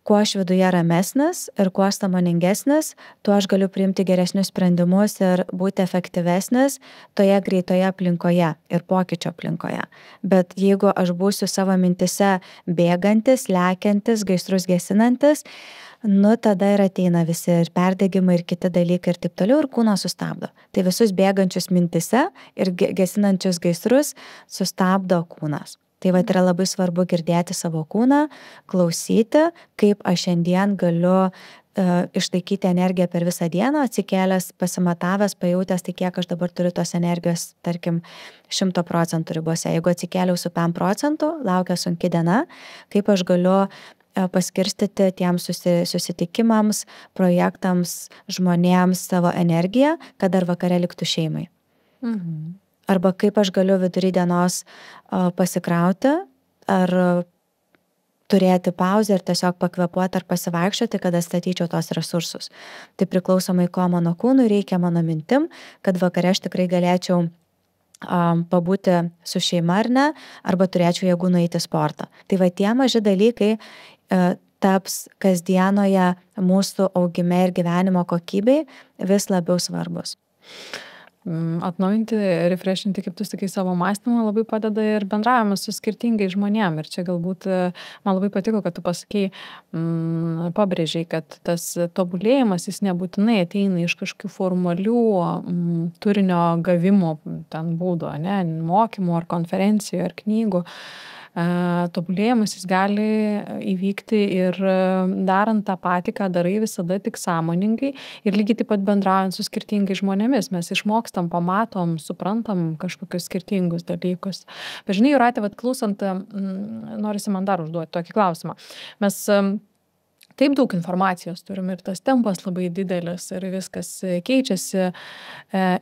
kuo aš viduje ramesnis ir kuo aš sąmoningesnis, tuo aš galiu priimti geresnius sprendimus ir būti efektyvesnis toje greitoje aplinkoje ir pokyčio aplinkoje. Bet jeigu aš būsiu savo mintise bėgantis, lekiantis, gaisrus gesinantis, tada ir ateina visi ir perdegimai ir kiti dalykai ir taip toliau ir kūno sustabdo. Tai visus bėgančius mintise ir gesinančius gaisrus sustabdo kūnas. Tai va yra labai svarbu girdėti savo kūną, klausyti, kaip aš šiandien galiu išlaikyti energiją per visą dieną, atsikėlęs, pasimatavęs, pajautęs, tai kiek aš dabar turiu tos energijos, tarkim, 100% ribose. Jeigu atsikėliau su 5%, laukia sunki diena, kaip aš galiu paskirstyti tiems susitikimams, projektams, žmonėms savo energiją, kad dar vakare liktų šeimai. Arba kaip aš galiu vidury dienos pasikrauti, ar turėti pauzę ir tiesiog pakvėpuoti ar pasivaikščioti, kad atstatyčiau tos resursus. Tai priklausomai, ko mano kūnui reikia, mano mintim, kad vakare aš tikrai galėčiau pabūti su šeima ar ne, arba turėčiau jėgų nueiti sportą. Tai va tie maži dalykai taps kasdienoje mūsų augime ir gyvenimo kokybei vis labiau svarbus. Atnaujinti, refreshinti, kaip tu sakai, savo mąstymą labai padeda ir bendravimas su skirtingai žmonėm. Ir čia galbūt man labai patiko, kad tu pasakai, pabrėžiai, kad tas tobulėjimas jis nebūtinai ateina iš kažkokių formalių turinio gavimo ten būdų, ne, mokymų ar konferencijų ar knygų. Tobulėjimas jis gali įvykti ir darant tą patį, ką darai visada tik sąmoningai ir lygiai taip pat bendraujant su skirtingais žmonėmis. Mes išmokstam, pamatom, suprantam kažkokius skirtingus dalykus. Bet žinai, Jūrate, vat klausant, norisi man dar užduoti tokį klausimą. Mes taip daug informacijos turim ir tas tempas labai didelis ir viskas keičiasi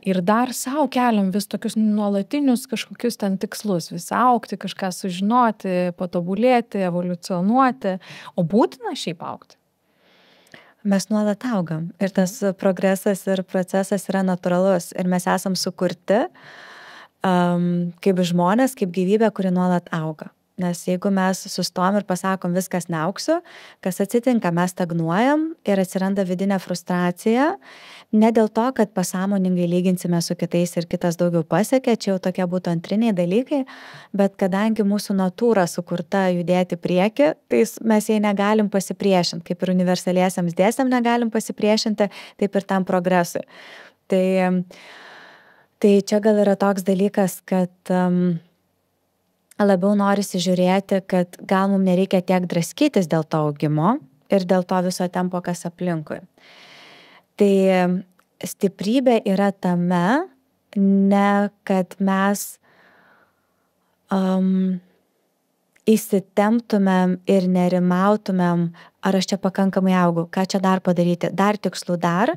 ir dar savo keliam vis tokius nuolatinius kažkokius ten tikslus, vis augti, kažką sužinoti, patobulėti, evoliucionuoti, o būtina šiaip augti. Mes nuolat augam ir tas progresas ir procesas yra natūralus ir mes esam sukurti kaip žmonės, kaip gyvybė, kuri nuolat auga. Nes jeigu mes sustojam ir pasakom viskas neauksiu, kas atsitinka, mes stagnuojam ir atsiranda vidinė frustracija, ne dėl to, kad pasąmoningai lyginsime su kitais ir kitas daugiau pasiekia, čia jau tokie būtų antriniai dalykai, bet kadangi mūsų natūra sukurta judėti prieki, tai mes jai negalim pasipriešinti, kaip ir universaliesiams dėsniam negalim pasipriešinti, taip ir tam progresui. Tai čia gal yra toks dalykas, kad labiau norisi žiūrėti, kad gal mums nereikia tiek draskytis dėl to augimo ir dėl to viso tempo, kas aplinkui. Tai stiprybė yra tame, ne kad mes įsitemptumėm ir nerimautumėm, ar aš čia pakankamai augu, ką čia dar padaryti, dar tikslų dar.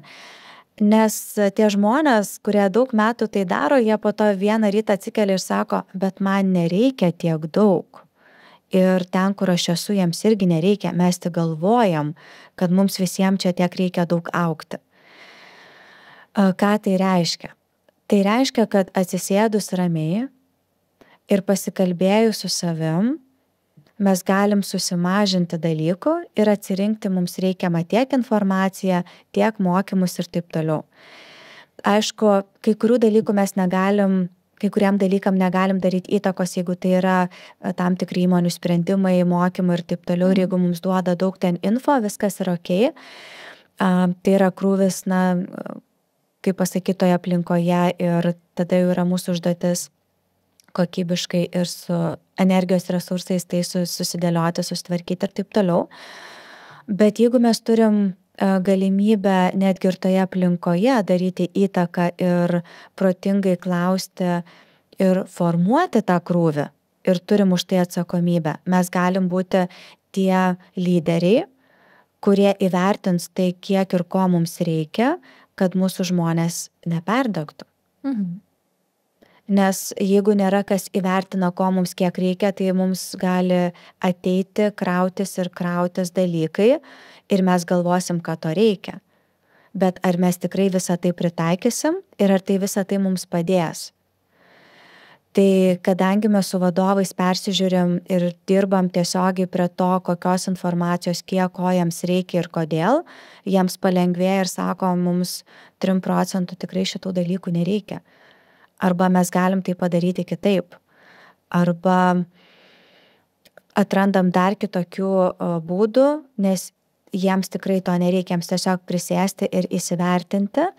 Nes tie žmonės, kurie daug metų tai daro, jie po to vieną rytą atsikelia ir sako, bet man nereikia tiek daug. Ir ten, kur aš esu, jiems irgi nereikia. Mes tik galvojam, kad mums visiems čia tiek reikia daug augti. Ką tai reiškia? Tai reiškia, kad atsisėdus ramiai ir pasikalbėjus su savim, mes galim susimažinti dalykų ir atsirinkti mums reikiamą tiek informaciją, tiek mokymus ir taip toliau. Aišku, kai kurių dalykų mes negalim, kai kuriam dalykam negalim daryti įtakos, jeigu tai yra tam tikri įmonių sprendimai, mokymai ir taip toliau, ir jeigu mums duoda daug ten info, viskas yra okei. Tai yra krūvis, kaip pasakytoje aplinkoje ir tada jau yra mūsų užduotis kokybiškai ir su energijos resursais tai susidėlioti, susitvarkyti ir taip toliau. Bet jeigu mes turim galimybę netgi ir toje aplinkoje daryti įtaką ir protingai klausti ir formuoti tą krūvį ir turim už tai atsakomybę, mes galim būti tie lyderiai, kurie įvertins tai, kiek ir ko mums reikia, kad mūsų žmonės neperdegtų. Nes jeigu nėra kas įvertina, ko mums kiek reikia, tai mums gali ateiti, krautis dalykai ir mes galvosim, kad to reikia. Bet ar mes tikrai visą tai pritaikysim ir ar tai visą tai mums padės? Tai kadangi mes su vadovais persižiūrim ir dirbam tiesiogiai prie to, kokios informacijos, kiek ko jiems reikia ir kodėl, jiems palengvėja ir sako, mums 3% tikrai šitų dalykų nereikia. Arba mes galim tai padaryti kitaip. Arba atrandam dar kitokių būdų, nes jiems tikrai to nereikia, jiems tiesiog prisėsti ir įsivertinti.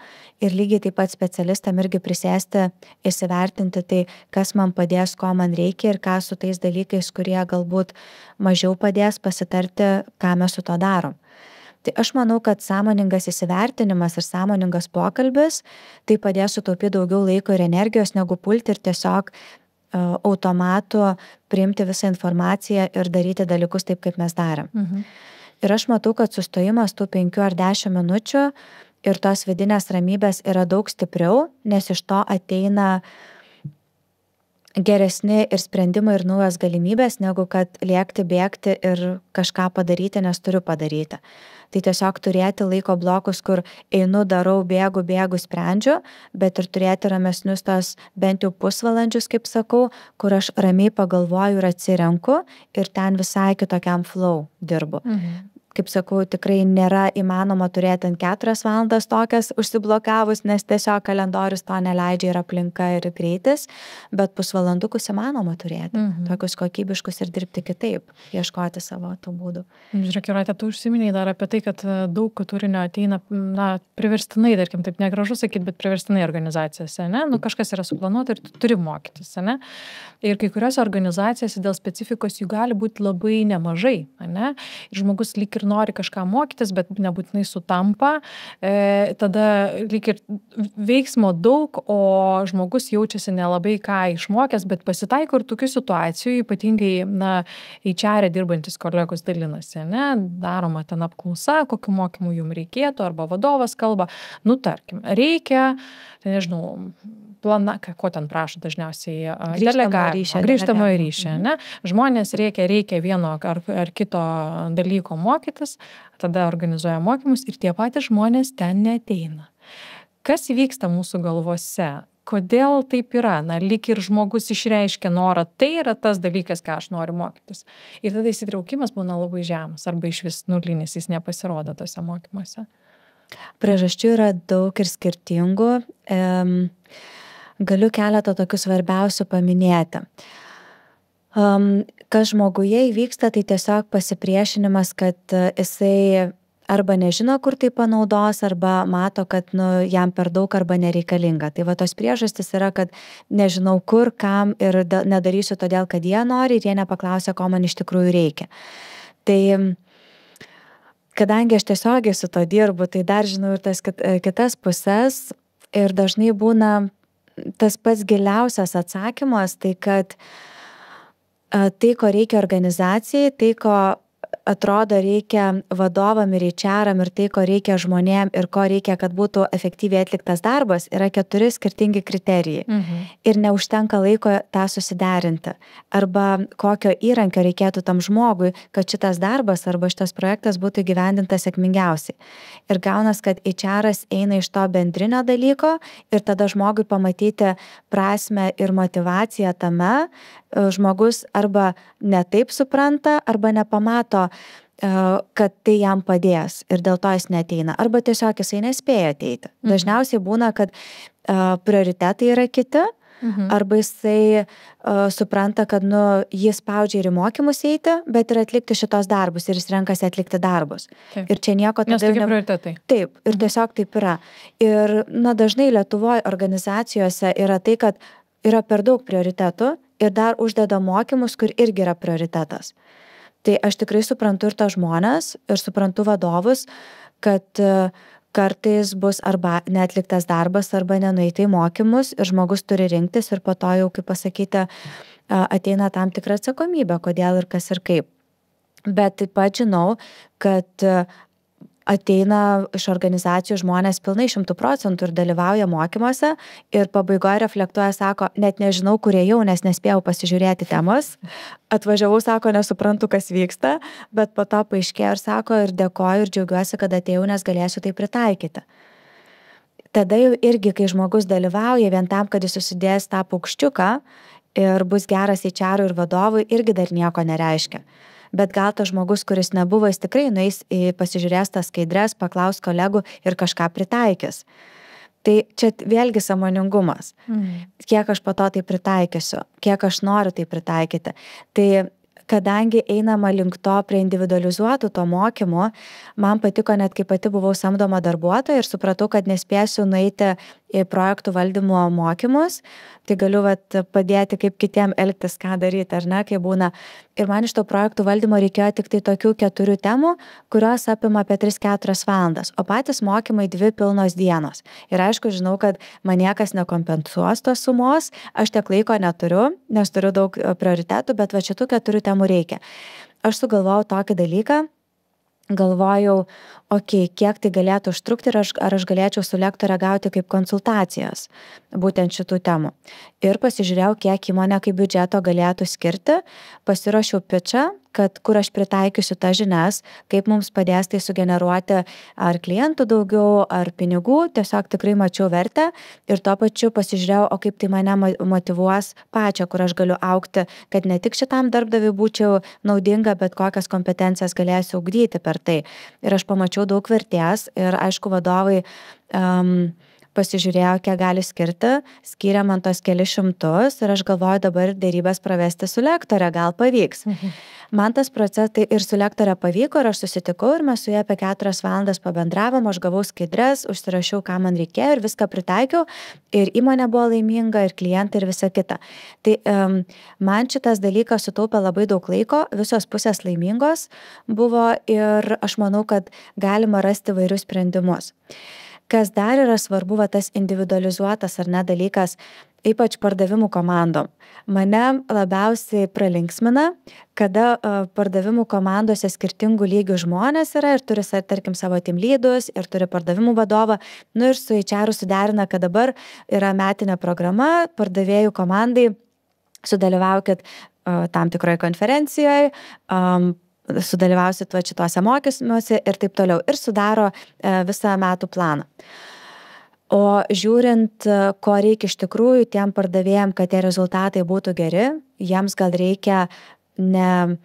Ir lygiai taip pat specialistam irgi prisėsti, įsivertinti tai, kas man padės, ko man reikia ir ką su tais dalykais, kurie galbūt mažiau padės, pasitarti, ką mes su to darom. Tai aš manau, kad sąmoningas įsivertinimas ir sąmoningas pokalbis tai padės sutaupyti daugiau laiko ir energijos, negu pulti ir tiesiog automatu priimti visą informaciją ir daryti dalykus taip, kaip mes darėm. Ir aš matau, kad sustojimas tų 5 ar 10 minučių ir tos vidinės ramybės yra daug stipriau, nes iš to ateina geresni ir sprendimai ir naujos galimybės, negu kad lėkti, bėgti ir kažką padaryti, nes turiu padaryti. Tai tiesiog turėti laiko blokus, kur einu, darau, bėgu, sprendžiu, bet ir turėti ramesnius tos bent jau pusvalandžius, kaip sakau, kur aš ramiai pagalvoju ir atsirenku ir ten visai kitokiam flow dirbu. Kaip sakau, tikrai nėra įmanoma turėti ant 4 valandas tokias užsiblokavus, nes tiesiog kalendorius to neleidžia ir aplinka ir greitis, bet pusvalandukus įmanoma turėti, tokius kokybiškus ir dirbti kitaip, ieškoti savo tų būdų. Žiūrėk, Jūrate, tu užsiminei dar apie tai, kad daug turinio ateina, priverstinai, tarkim, taip negražu sakyti, bet priverstinai organizacijose, ne? Kažkas yra suplanuota ir tu turi mokytis, ne? Ir kai kuriuose organizacijose dėl specifikos jų gali būti labai nemažai, ne? Ir žmogus lyg ir nori kažką mokytis, bet nebūtinai sutampa, tada lyg ir veiksmo daug, o žmogus jaučiasi nelabai ką išmokęs, bet pasitaiko ir tokių situacijų, ypatingai, HR dirbantis kolegos dalinasi, ne? Daroma ten apklausa, kokiu mokymu jums reikėtų, arba vadovas kalba, tarkim, reikia, tai nežinau, ko ten prašo dažniausiai grįžtamojo ryšio, ne? Žmonės reikia vieno ar kito dalyko mokytis, tada organizuoja mokymus ir tie patys žmonės ten neateina. Kas vyksta mūsų galvose? Kodėl taip yra? Lyg ir žmogus išreiškia norą, tai yra tas dalykas, ką aš noriu mokytis. Ir tada įsitraukimas būna labai žemas, arba iš vis nulinis, jis nepasirodo tose mokymuose. Priežasčių yra daug ir skirtingų. Galiu keletą tokių svarbiausių paminėti. Kas žmoguje įvyksta, tai tiesiog pasipriešinimas, kad jisai arba nežino, kur tai panaudos, arba mato, kad jam per daug arba nereikalinga. Tai tos priežastys yra, kad nežinau kur, kam ir nedarysiu todėl, kad jie nori ir jie nepaklausia, ko man iš tikrųjų reikia. Tai kadangi aš tiesiogiai su to dirbu, tai dar žinau ir tas kitas pusės ir dažnai būna tas pats giliausias atsakymas, tai kad tai, ko reikia organizacijai, tai, ko atrodo reikia vadovam ir HR-am ir tai, ko reikia žmonėm ir ko reikia, kad būtų efektyviai atliktas darbas, yra 4 skirtingi kriterijai. Ir neužtenka laiko tą susiderinti. Arba kokio įrankio reikėtų tam žmogui, kad šitas darbas arba šitas projektas būtų įgyvendintas sėkmingiausiai. Ir gaunas, kad HR-as eina iš to bendrinio dalyko ir tada žmogui pamatyti prasmę ir motyvaciją tame, žmogus arba netaip supranta, arba nepamato, kad tai jam padės ir dėl to jis neateina. Arba tiesiog jisai nespėja ateiti. Dažniausiai būna, kad prioritetai yra kiti, arba jisai supranta, kad jis spaudžia ir į mokymus eiti, bet ir atlikti šitos darbus ir jis renkasi atlikti darbus. Taip. Ir čia nieko tada... Nes tokie prioritetai. Taip, ir tiesiog taip yra. Ir dažnai Lietuvoje organizacijose yra tai, kad yra per daug prioritetų ir dar uždeda mokymus, kur irgi yra prioritetas. Tai aš tikrai suprantu ir tos žmonės, ir suprantu vadovus, kad kartais bus arba neatliktas darbas, arba nenueiti į mokymus ir žmogus turi rinktis ir po to jau, kaip pasakyti, ateina tam tikra atsakomybė, kodėl ir kas ir kaip. Bet taip pat žinau, kad ateina iš organizacijų žmonės pilnai 100% ir dalyvauja mokymuose ir pabaigoje reflektuoja, sako, net nežinau, kur ėjau, nes nespėjau pasižiūrėti temas. Atvažiavau, sako, nesuprantu, kas vyksta, bet po to paaiškėjo ir sako, ir dėkoju ir džiaugiuosi, kad atėjau, nes galėsiu tai pritaikyti. Tada jau irgi, kai žmogus dalyvauja vien tam, kad jis susidės tą paukščiuką ir bus geras HR ir vadovui, irgi dar nieko nereiškia. Bet gal tas žmogus, kuris nebuvo, jis tikrai nueis pasižiūrės tas skaidres, paklaus kolegų ir kažką pritaikys. Tai čia vėlgi sąmoningumas. Kiek aš po to tai pritaikysiu, kiek aš noriu tai pritaikyti. Tai kadangi einama link to prie individualizuotų to mokymo, man patiko net, kai pati buvau samdoma darbuotoja ir supratau, kad nespėsiu nueiti į projektų valdymo mokymus, tai galiu padėti, kaip kitiem elgtis, ką daryti, ar ne, kai būna. Ir man iš to projektų valdymo reikėjo tik tai tokių 4 temų, kurios apima apie 3-4 valandas, o patys mokymai 2 pilnos dienos. Ir aišku, žinau, kad man niekas nekompensuos tos sumos, aš tiek laiko neturiu, nes turiu daug prioritetų, bet šitų 4 temų reikia. Aš sugalvojau tokį dalyką, galvojau, kiek tai galėtų užtrukti ir ar aš galėčiau su lektore gauti kaip konsultacijas būtent šitų temų. Ir pasižiūrėjau, kiek įmonė kaip biudžeto galėtų skirti, pasiruošiau pitchą, kad kur aš pritaikysiu tas žinias, kaip mums padės tai sugeneruoti ar klientų daugiau, ar pinigų, tiesiog tikrai mačiau vertę ir tuo pačiu pasižiūrėjau, o kaip tai mane motyvuos pačią, kur aš galiu augti, kad ne tik šitam darbdaviui būčiau naudinga, bet kokias kompetencijas galėsiu ugdyti per tai. Ir aš pamačiau daug vertės ir aišku vadovai pasižiūrėjo, kiek gali skirti, skyrė man tos kelis šimtus ir aš galvoju dabar dėrybas pravesti su lektore, gal pavyks. Man tas procesas ir su lektore pavyko ir aš susitikau ir mes su ja apie 4 valandas pabendravom, aš gavau skaidres, užsirašiau, ką man reikėjo ir viską pritaikiau ir įmonė buvo laiminga ir klientai ir visa kita. Tai man šitas dalykas sutaupė labai daug laiko, visos pusės laimingos buvo ir aš manau, kad galima rasti vairius sprendimus. Kas dar yra svarbu, tas individualizuotas ar ne dalykas, ypač pardavimų komandom. Mane labiausiai pralinksmina, kada pardavimų komandose skirtingų lygių žmonės yra ir turi, tarkim, savo team leadus ir turi pardavimų vadovą. Ir su HR suderina, kad dabar yra metinė programa, pardavėjų komandai sudalyvaukit tam tikroje konferencijoje, sudalyvausit šituose mokymuose ir taip toliau. Ir sudaro visą metų planą. O žiūrint, ko reikia iš tikrųjų tiem pardavėjam, kad tie rezultatai būtų geri, jiems gal reikia ne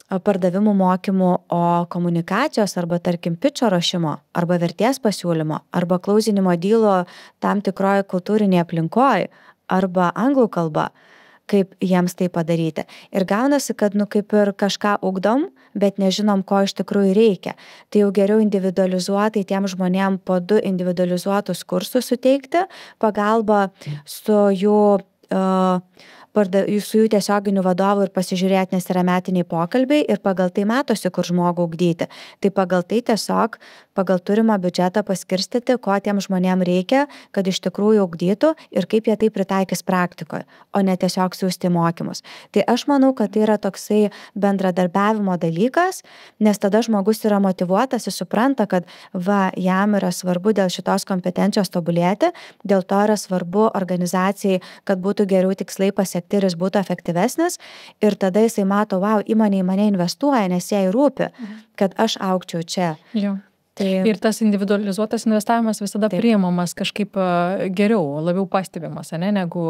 pardavimų mokymų, o komunikacijos arba, tarkim, pitcho ruošimo, arba vertės pasiūlymo, arba klausinimo dylo tam tikroje kultūrinėje aplinkoje, arba anglų kalba, kaip jiems tai padaryti. Ir gaunasi, kad kaip ir kažką ugdom, bet nežinom, ko iš tikrųjų reikia. Tai jau geriau individualizuotai tiem žmonėm po 2 individualizuotus kursus suteikti, pagalbą su jų tiesioginiu vadovu ir pasižiūrėti, nes yra metiniai pokalbiai ir pagal tai matosi, kur žmogų ugdyti. Tai pagal tai tiesiog, pagal turimą biudžetą paskirstyti, ko tiem žmonėm reikia, kad iš tikrųjų ugdytų ir kaip jie tai pritaikys praktikoje, o ne tiesiog siūsti mokymus. Tai aš manau, kad tai yra toksai bendradarbiavimo dalykas, nes tada žmogus yra motyvuotas, jis supranta, kad jam yra svarbu dėl šitos kompetencijos tobulėti, dėl to yra svarbu organizacijai, kad būtų geriau tikslai pasiekti ir jis būtų efektyvesnis ir tada jisai mato, įmonė į mane investuoja, nes jai rūpi, kad aš augčiau čia. Jo. Ir tas individualizuotas investavimas visada priimamas kažkaip geriau, labiau pastebimas, negu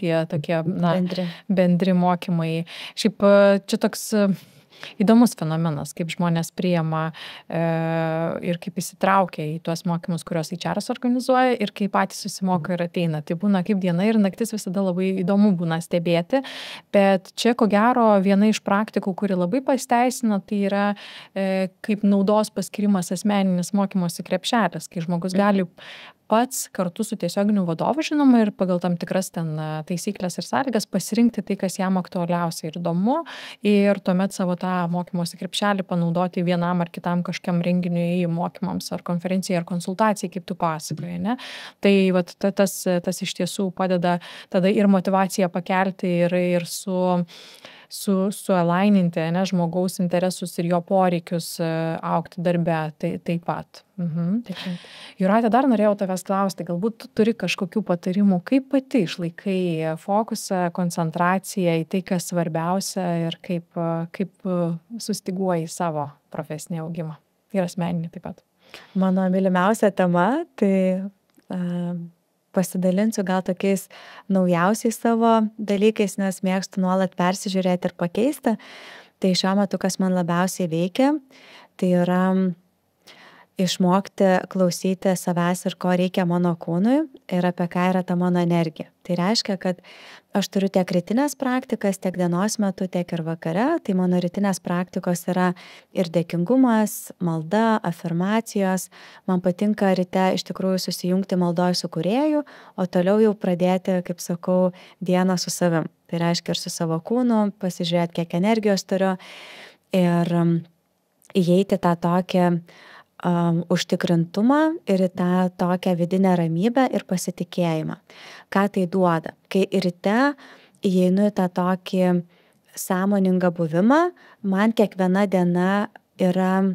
tie tokie bendri mokymai. Šiaip čia toks įdomus fenomenas, kaip žmonės priima ir kaip įsitraukia į tuos mokymus, kuriuos HR organizuoja ir kaip patys susimoka ir ateina. Tai būna kaip diena ir naktis visada labai įdomu būna stebėti, bet čia ko gero viena iš praktikų, kuri labai pasiteisina, tai yra kaip naudos paskirimas asmeninis mokymosi krepšelis, kai žmogus gali pats kartu su tiesioginiu vadovu, žinoma, ir pagal tam tikras ten taisyklės ir sąlygas pasirinkti tai, kas jam aktualiausia ir įdomu, ir tuomet savo tą mokymosi krepšelį panaudoti vienam ar kitam kažkiam renginiui, mokymams ar konferencijai ar konsultacijai, kaip tu pasakoji, ne? Tai vat, tas iš tiesų padeda tada ir motyvaciją pakelti ir sualaininti, ne, žmogaus interesus ir jo poreikius augti darbe taip pat. Jūrate, dar norėjau tavęs klausti, galbūt turi kažkokių patarimų, kaip pati išlaikai fokusą, koncentraciją į tai, kas svarbiausia ir kaip sustiguoji savo profesinį augimą ir asmeninį taip pat. Mano mylimiausia tema, tai pasidalinsiu gal tokiais naujausiais savo dalykais, nes mėgstu nuolat persižiūrėti ir pakeisti. Tai šiuo metu, kas man labiausiai veikia, tai yra išmokti klausyti savęs ir ko reikia mano kūnui ir apie ką yra ta mano energija. Tai reiškia, kad aš turiu tiek rytinės praktikas, tiek dienos metu, tiek ir vakare. Tai mano rytinės praktikos yra ir dėkingumas, malda, afirmacijos. Man patinka ryte iš tikrųjų susijungti maldoj su kūrėju, o toliau jau pradėti, kaip sakau, dieną su savim. Tai reiškia ir su savo kūnu, pasižiūrėti, kiek energijos turiu ir įeiti tą tokį užtikrintumą ir į tą tokią vidinę ramybę ir pasitikėjimą. Ką tai duoda? Kai ryte įeinu į tą tokį sąmoningą buvimą, man kiekviena diena yra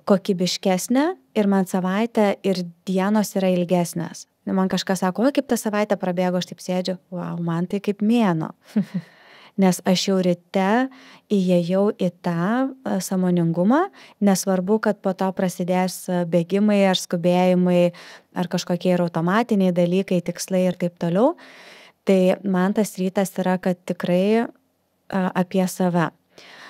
kokybiškesnė ir man savaitė ir dienos yra ilgesnės. Man kažkas sako, o kaip ta savaitė prabėgo, aš taip sėdžiu, wow, man tai kaip mėnuo. Nes aš jau ryte įėjau į tą sąmoningumą, nesvarbu, kad po to prasidės bėgimai ar skubėjimai, ar kažkokie ir automatiniai dalykai, tikslai ir taip toliau. Tai man tas rytas yra, kad tikrai apie save.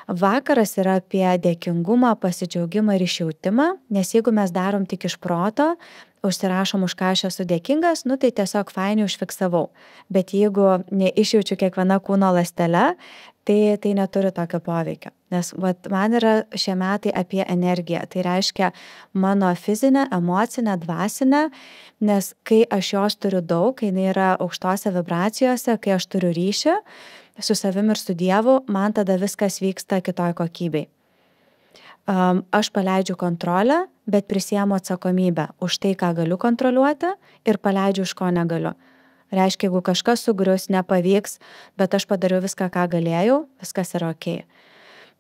Vakaras yra apie dėkingumą, pasidžiaugimą ir išjautimą, nes jeigu mes darom tik iš proto, užsirašom, už ką aš esu dėkingas, tai tiesiog fainiai užfiksavau. Bet jeigu neišjaučiu kiekvieną kūno ląstelę, tai neturi tokio poveikio. Nes man yra šie metai apie energiją. Tai reiškia mano fizinę, emocinę, dvasinę, nes kai aš jos turiu daug, kai jinai yra aukštose vibracijose, kai aš turiu ryšį su savim ir su Dievu, man tada viskas vyksta kitoj kokybei. Aš paleidžiu kontrolę, bet prisiemu atsakomybę už tai, ką galiu kontroliuoti ir paleidžiu, už ko negaliu. Reiškia, jeigu kažkas sugrius, nepavyks, bet aš padariau viską, ką galėjau, viskas yra okei.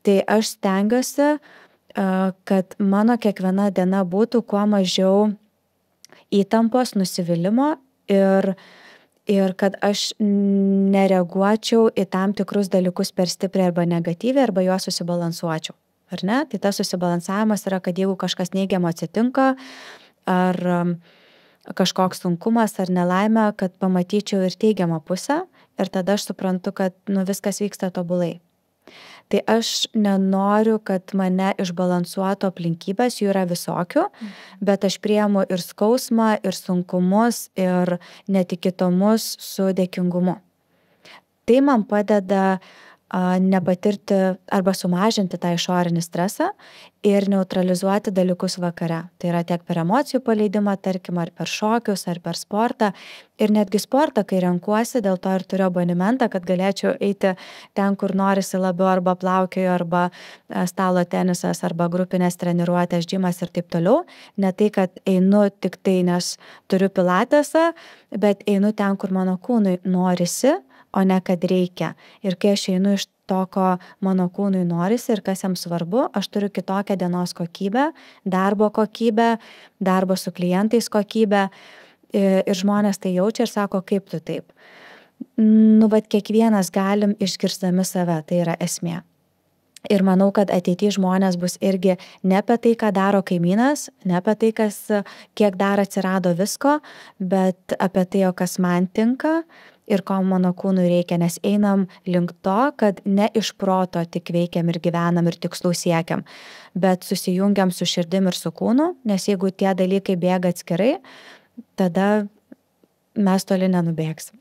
Tai aš stengiuosi, kad mano kiekviena diena būtų kuo mažiau įtampos, nusivylimo ir kad aš nereaguočiau į tam tikrus dalykus per stipriai arba negatyviai, arba juos susibalansuočiau. Ar ne? Tai tas susibalansavimas yra, kad jeigu kažkas neigiamo atsitinka, ar kažkoks sunkumas ar nelaimė, kad pamatyčiau ir teigiamą pusę ir tada aš suprantu, kad viskas vyksta tobulai. Tai aš nenoriu, kad mane išbalansuotų aplinkybės, jų yra visokių, bet aš priimu ir skausmą, ir sunkumus, ir netikėtumus su dėkingumu. Tai man padeda nepatirti arba sumažinti tą išorinį stresą ir neutralizuoti dalykus vakare. Tai yra tiek per emocijų paleidimą, tarkim, ar per šokius, ar per sportą. Ir netgi sportą, kai renkuosi, dėl to ir turiu abonementą, kad galėčiau eiti ten, kur norisi labiau, arba plaukioju, arba stalo tenisas, arba grupinės treniruotės, džimas ir taip toliau. Ne tai, kad einu tik tai, nes turiu pilatesą, bet einu ten, kur mano kūnui norisi, o ne kad reikia. Ir kai aš einu iš to, ko mano kūnui norisi ir kas jam svarbu, aš turiu kitokią dienos kokybę, darbo kokybę, darbo su klientais kokybę ir žmonės tai jaučia ir sako, kaip tu taip. Kiekvienas galim išgirstami save, tai yra esmė. Ir manau, kad ateityje žmonės bus irgi ne apie tai, ką daro kaimynas, ne apie tai, kiek dar atsirado visko, bet apie tai, kas man tinka ir ko mano kūnui reikia, nes einam link to, kad ne iš proto tik veikiam ir gyvenam ir tikslų siekiam, bet susijungiam su širdim ir su kūnu, nes jeigu tie dalykai bėga atskirai, tada mes toli nenubėgsim.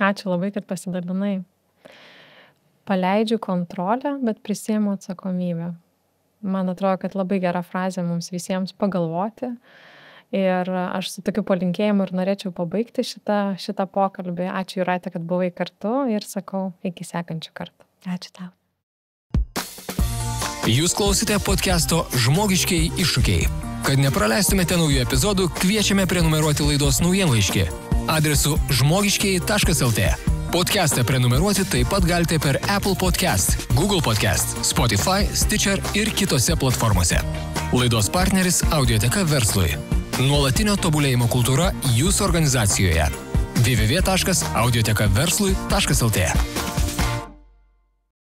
Ačiū labai, kad pasidalinai. Paleidžiu kontrolę, bet prisiimu atsakomybę. Man atrodo, kad labai gera frazė mums visiems pagalvoti. Ir aš su tokiu palinkėjimu ir norėčiau pabaigti šitą pokalbį. Ačiū, Jūrate, kad buvai kartu ir sakau, iki sekančių kartų. Ačiū tau. Jūs klausite podcast'o Žmogiškieji iššūkiai. Kad nepraleistumėte naujų epizodų, kviečiame prenumeruoti laidos naujienlaiškį adresu žmogiškieji.lt. Podcast'ą prenumeruoti taip pat galite per Apple Podcast, Google Podcast, Spotify, Stitcher ir kitose platformose. Laidos partneris Audioteka verslui. Nuolatinio tobulėjimo kultūra jūsų organizacijoje. www.audiotekaverslui.lt